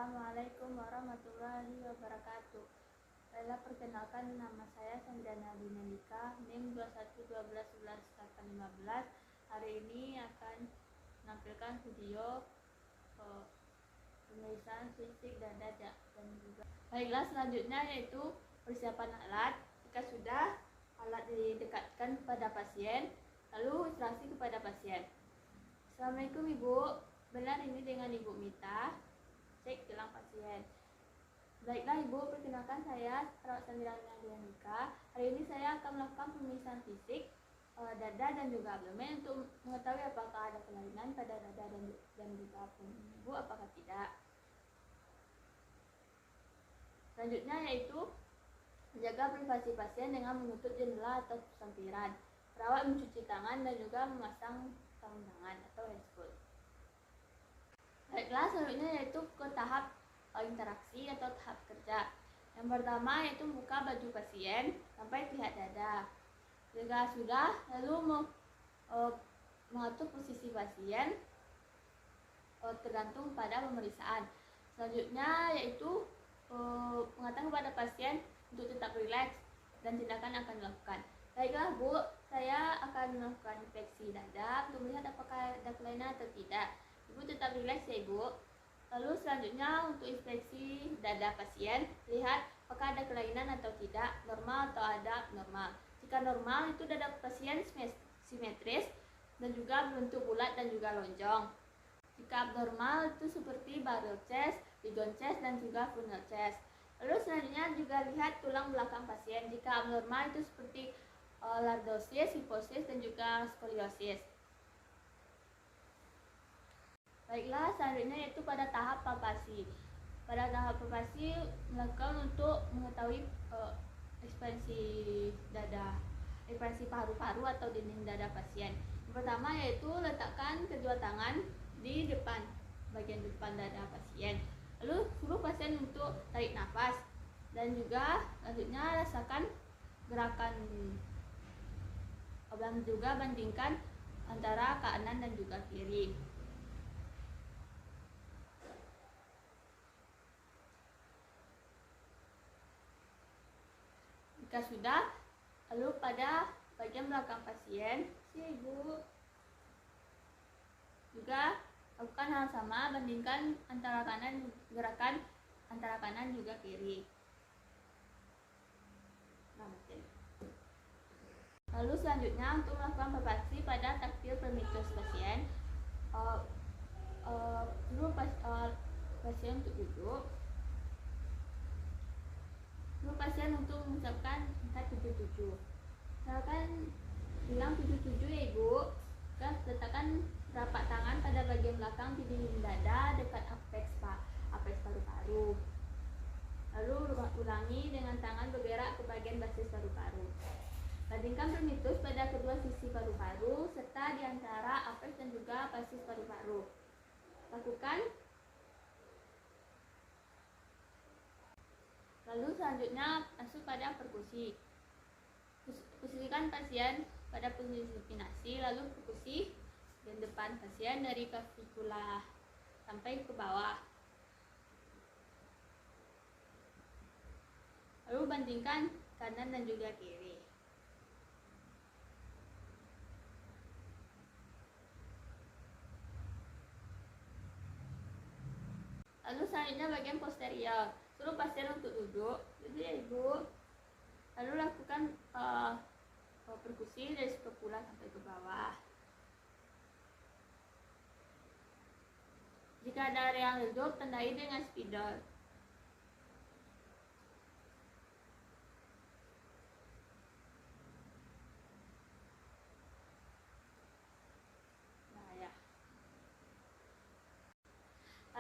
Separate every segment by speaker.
Speaker 1: Assalamualaikum warahmatullahi wabarakatuh. Saya perkenalkan, nama saya Sanjana Dinandika, NIM 21121115. Hari ini akan menampilkan video pemeriksaan fisik dada dan juga. Baiklah, selanjutnya yaitu persiapan alat. Jika sudah, alat didekatkan kepada pasien, lalu instruksi kepada pasien. Assalamualaikum Ibu, benar ini dengan Ibu Mita. Cek gelang pasien. Baiklah Ibu, perkenalkan saya perawat Sanjana Dinandika. Hari ini saya akan melakukan pemeriksaan fisik dada dan juga abdomen untuk mengetahui apakah ada kelainan pada dada dan juga abdomen Ibu, apakah tidak. Selanjutnya yaitu menjaga privasi pasien dengan menutup jendela atau sampiran. Perawat mencuci tangan dan juga memasang sarung tangan atau handscoot. Baiklah, selanjutnya yaitu ke tahap interaksi atau tahap kerja. Yang pertama yaitu buka baju pasien sampai terlihat dada. Jika sudah, lalu mengatur posisi pasien tergantung pada pemeriksaan. Selanjutnya yaitu mengatakan kepada pasien untuk tetap rileks dan tindakan akan dilakukan. Baiklah Bu, saya akan melakukan inspeksi dada untuk melihat apakah ada kelainan atau tidak. Ibu tetap rileks ya Ibu. Lalu selanjutnya untuk inspeksi dada pasien, lihat apakah ada kelainan atau tidak, normal atau ada abnormal. Jika normal itu dada pasien simetris dan juga bentuk bulat dan juga lonjong. Jika abnormal itu seperti barrel chest, bidon chest dan juga funnel chest. Lalu selanjutnya juga lihat tulang belakang pasien. Jika abnormal itu seperti lordosis, hiposis dan juga skoliosis. Baiklah, selanjutnya yaitu pada tahap palpasi. Pada tahap palpasi melakukan untuk mengetahui ekspansi dada, ekspansi paru-paru atau dinding dada pasien. Yang pertama yaitu letakkan kedua tangan di depan, bagian depan dada pasien. Lalu suruh pasien untuk tarik nafas dan juga selanjutnya rasakan gerakan dan juga bandingkan antara kanan dan juga kiri. Jika sudah, lalu pada bagian belakang pasien, Ibu juga lakukan hal sama, bandingkan antara kanan, gerakan antara kanan juga kiri. Lalu selanjutnya untuk melakukan palpasi pada taktil permitus pasien, pasien untuk duduk. Lalu pasien untuk mengucapkan angka 77. Misalkan bilang 77 ya Ibu. Letakkan telapak tangan pada bagian belakang di dinding dada dekat apeks paru-paru. Lalu ulangi dengan tangan bergerak ke bagian basis paru-paru. Bandingkan permitus pada kedua sisi paru-paru serta di antara apeks dan juga basis paru-paru. Lakukan. Lalu selanjutnya masuk pada perkusi. Posisikan pasien pada posisi supinasi, lalu perkusi dan depan pasien dari klavikula sampai ke bawah. Lalu bandingkan kanan dan juga kiri. Lalu selanjutnya bagian posterior. Suruh pasien untuk duduk ya Ibu. Lalu lakukan perkusi dari skapula sampai ke bawah. Jika ada area yang redup, tandai dengan spidol.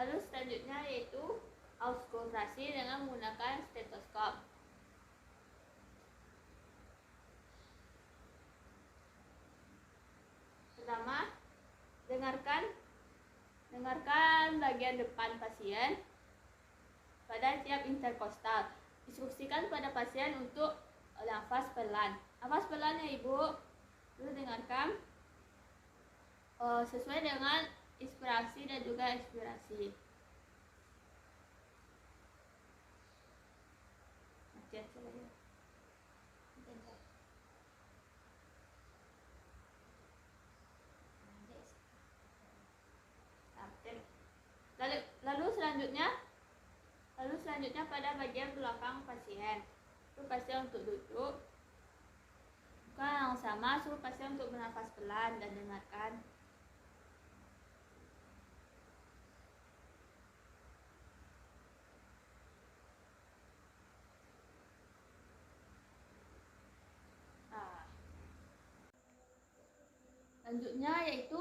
Speaker 1: Lalu selanjutnya yaitu auskultasi dengan menggunakan stetoskop. Pertama, dengarkan bagian depan pasien pada tiap interkostal. Instruksikan pada pasien untuk nafas pelan. Nafas pelan ya Ibu. Lalu dengarkan sesuai dengan inspirasi dan juga ekspirasi. Lalu selanjutnya pada bagian belakang pasien. Suruh pasien untuk duduk. Bukan yang sama, suruh pasien untuk bernafas pelan dan dengarkan. Selanjutnya yaitu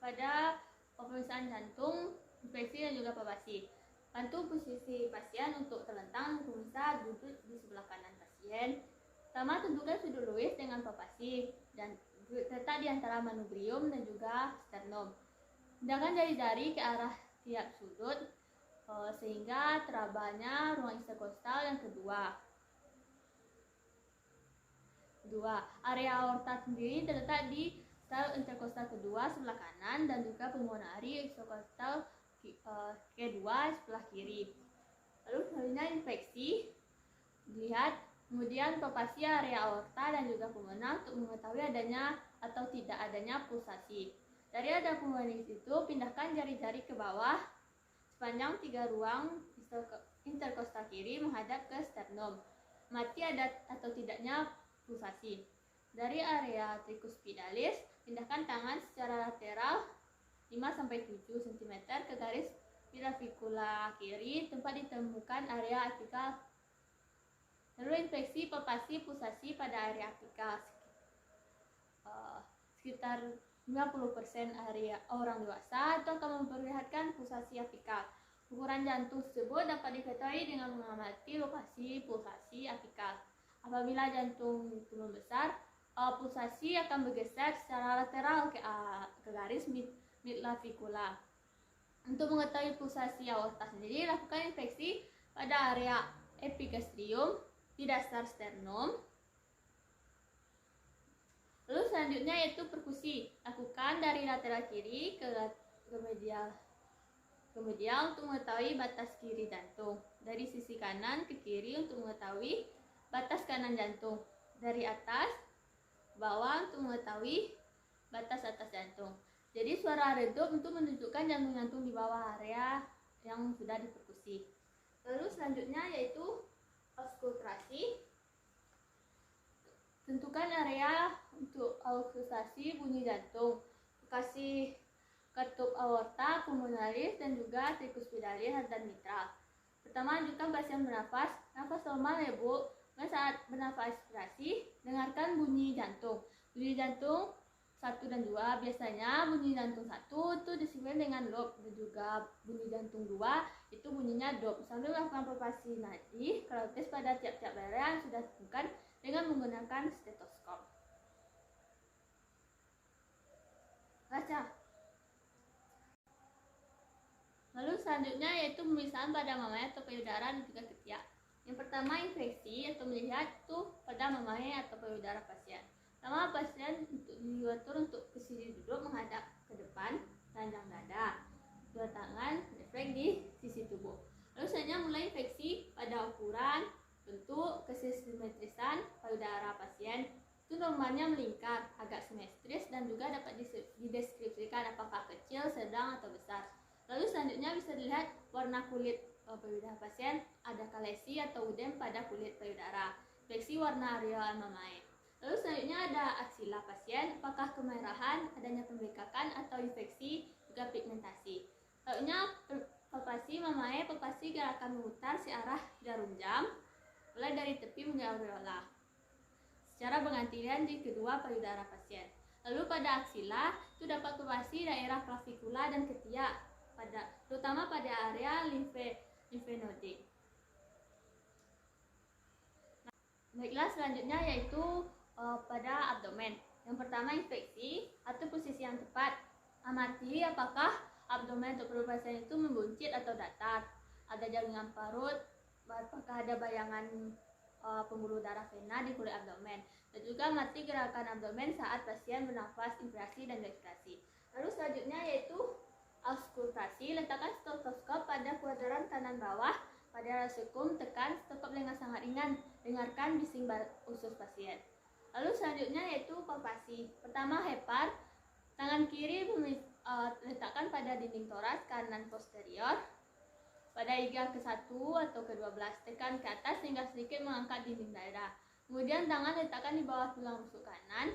Speaker 1: pada pemeriksaan jantung, infeksi dan juga palpasi. Bantu posisi pasien untuk terlentang, pemirsa duduk di sebelah kanan pasien. Pertama, tentukan sudut luis dengan palpasi dan letak di antara manubrium dan juga sternum. Pindahkan jari-jari ke arah tiap sudut sehingga terabanya ruang interkostal yang kedua. Area aorta sendiri terletak di sel interkostal kedua sebelah kanan dan juga pulmonari interkostal kedua sebelah kiri. Lalu selanjutnya infeksi dilihat, kemudian palpasi area aorta dan juga pulmoner untuk mengetahui adanya atau tidak adanya pulsasi. Dari ada pulmonis itu, pindahkan jari-jari ke bawah sepanjang 3 ruang interkostal kiri menghadap ke sternum. Mati ada atau tidaknya pulsasi. Dari area tricuspidalis, pindahkan tangan secara lateral 5-7 cm ke garis pilavikula kiri tempat ditemukan area apikal. Lalu infeksi, palpasi, pulsasi pada area apikal. Sekitar 50% area orang dewasa itu akan memperlihatkan pulsasi apikal. Ukuran jantung tersebut dapat diketahui dengan mengamati lokasi pulsasi apikal. Apabila jantung itu membesar, pulsasi akan bergeser secara lateral ke garis midlavikula. Untuk mengetahui pulsasi aorta sendiri, lakukan infeksi pada area epigastrium di dasar sternum. Lalu selanjutnya yaitu perkusi. Lakukan dari lateral kiri ke medial untuk mengetahui batas kiri jantung. Dari sisi kanan ke kiri untuk mengetahui batas kanan jantung. Dari atas bawah untuk mengetahui batas atas jantung. Jadi suara redup untuk menunjukkan jantung-jantung di bawah area yang sudah diperkusi. Lalu selanjutnya yaitu auskultasi. Tentukan area untuk auskultasi bunyi jantung. Kasih ketup aorta, pulmonalis dan juga tricuspidalis dan mitral. Pertama, anjurkan pasien bernafas. Nafas normal ya Bu. Saat bernafas aspirasi, dengarkan bunyi jantung. Bunyi jantung 1 dan 2, biasanya bunyi jantung 1 itu disimpan dengan lob, dan juga bunyi jantung 2 itu bunyinya dop. Sambil melakukan palpasi nadi, kalau tes pada tiap-tiap area yang sudah ditemukan dengan menggunakan stetoskop. Baca. Lalu selanjutnya yaitu pemeriksaan pada mamai atau payudara dan juga ketiak. Yang pertama, infeksi atau melihat itu pada mamai atau payudara pasien. Pertama, pasien diatur untuk posisi duduk menghadap ke depan, telanjang dada, dua tangan refleks di sisi tubuh. Lalu selanjutnya mulai infeksi pada ukuran, bentuk, kesimetrisan payudara pasien. Itu normalnya melingkar, agak simetris dan juga dapat dideskripsikan apakah kecil, sedang atau besar. Lalu selanjutnya bisa dilihat warna kulit payudara pasien, adakah lesi atau udem pada kulit payudara. Infeksi warna areal mamai. Lalu selanjutnya ada aksila pasien, apakah kemerahan, adanya pembekakan atau infeksi, juga pigmentasi. Selanjutnya palpasi mamai, palpasi gerakan memutar searah jarum jam, mulai dari tepi hingga aureola, secara bergantian di kedua payudara pasien. Lalu pada aksila itu dapat palpasi daerah klavikula dan ketiak, terutama pada area limfenodik. Baiklah, selanjutnya yaitu pada abdomen. Yang pertama, infeksi atau posisi yang tepat. Amati apakah abdomen atau perut pasien itu membuncit atau datar, ada jaringan parut, apakah ada bayangan pembuluh darah vena di kulit abdomen, dan juga amati gerakan abdomen saat pasien bernafas, inspirasi dan ekspirasi. Lalu selanjutnya yaitu auskultasi. Letakkan stetoskop pada kuadran kanan bawah Pada sekum, tekan, stop dengan sangat ringan. Dengarkan bising usus pasien. Lalu selanjutnya yaitu palpasi. Pertama, hepar. Tangan kiri letakkan pada dinding toras, kanan posterior. Pada iga ke-1 atau ke-12, tekan ke atas hingga sedikit mengangkat dinding dada. Kemudian tangan letakkan di bawah tulang rusuk kanan.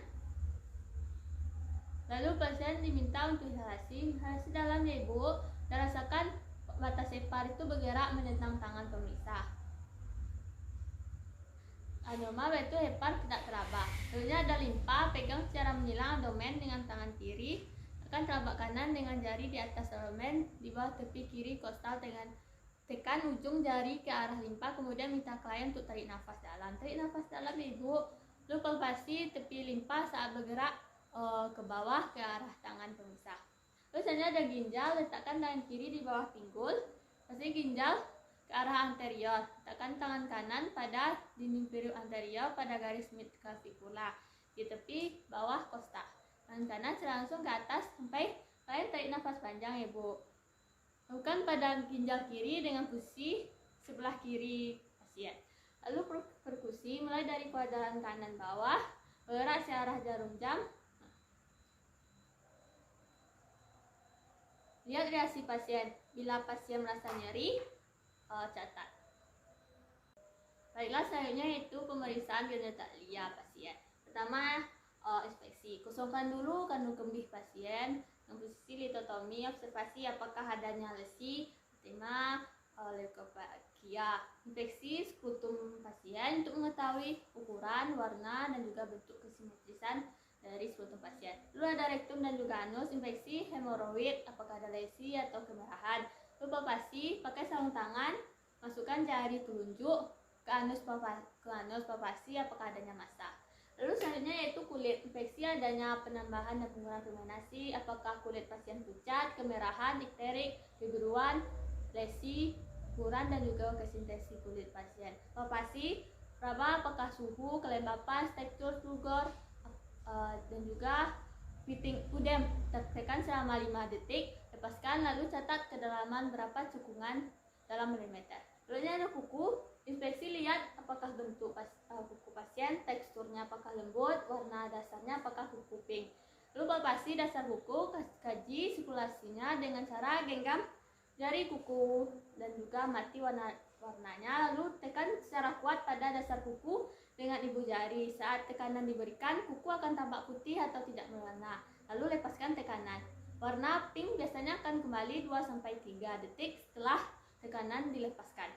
Speaker 1: Lalu pasien diminta untuk inhalasi dalam ya ibu, dan rasakan batas hepar itu bergerak menentang tangan pemeriksa. Anormal yaitu hepar tidak teraba. Selanjutnya ada limpa, pegang secara menyilang abdomen dengan tangan kiri, tekan telapak kanan dengan jari di atas abdomen, di bawah tepi kiri kostal dengan tekan ujung jari ke arah limpa, kemudian minta klien untuk tarik nafas dalam. Tarik nafas dalam ya ibu. Lalu palpasi tepi limpa saat bergerak ke bawah ke arah tangan pemirsa. Terus ada ginjal, letakkan tangan kiri di bawah pinggul, pasti ginjal ke arah anterior, letakkan tangan kanan pada dinding perut anterior pada garis mid clavicula di tepi bawah kosta. Tangan kanan langsung ke atas sampai kalian tarik nafas panjang ya bu. Lakukan pada ginjal kiri dengan posisi sebelah kiri pasien. Lalu perkusi mulai dari kuadran kanan bawah, bergerak searah jarum jam. Lihat reaksi pasien. Bila pasien merasa nyeri, catat. Baiklah, selanjutnya yaitu pemeriksaan genitalia pasien. Pertama, inspeksi. Kosongkan dulu kandung kemih pasien. Yang posisi litotomi, observasi apakah adanya lesi, tema, leukoplakia. Inspeksi skrotum pasien untuk mengetahui ukuran, warna, dan juga bentuk kesimetrisan dari skrotum pasien. Lalu ada rektum dan juga anus, infeksi hemoroid, apakah ada lesi atau kemerahan. Lalu palpasi, pakai sarung tangan, masukkan jari telunjuk ke anus palpasi, apakah adanya massa. Lalu selanjutnya yaitu kulit, infeksi adanya penambahan dan pengurangan pigmentasi, apakah kulit pasien pucat, kemerahan, ikterik, kebiruan, lesi, ukuran, dan juga kesintesi kulit pasien. Palpasi, raba apakah suhu, kelembapan, tekstur, turgor, dan juga fitting udem. Tekan selama 5 detik, lepaskan, lalu catat kedalaman berapa cekungan dalam milimeter. Lalu ada kuku, inspeksi lihat apakah bentuk kuku pasien, teksturnya apakah lembut, warna dasarnya apakah kuku pink. Lalu palpasi dasar kuku, kaji sirkulasinya dengan cara genggam jari kuku dan juga amati warnanya. Lalu tekan secara kuat pada dasar kuku dengan ibu jari. Saat tekanan diberikan, kuku akan tampak putih atau tidak mewarna. Lalu lepaskan tekanan. Warna pink biasanya akan kembali 2-3 detik setelah tekanan dilepaskan.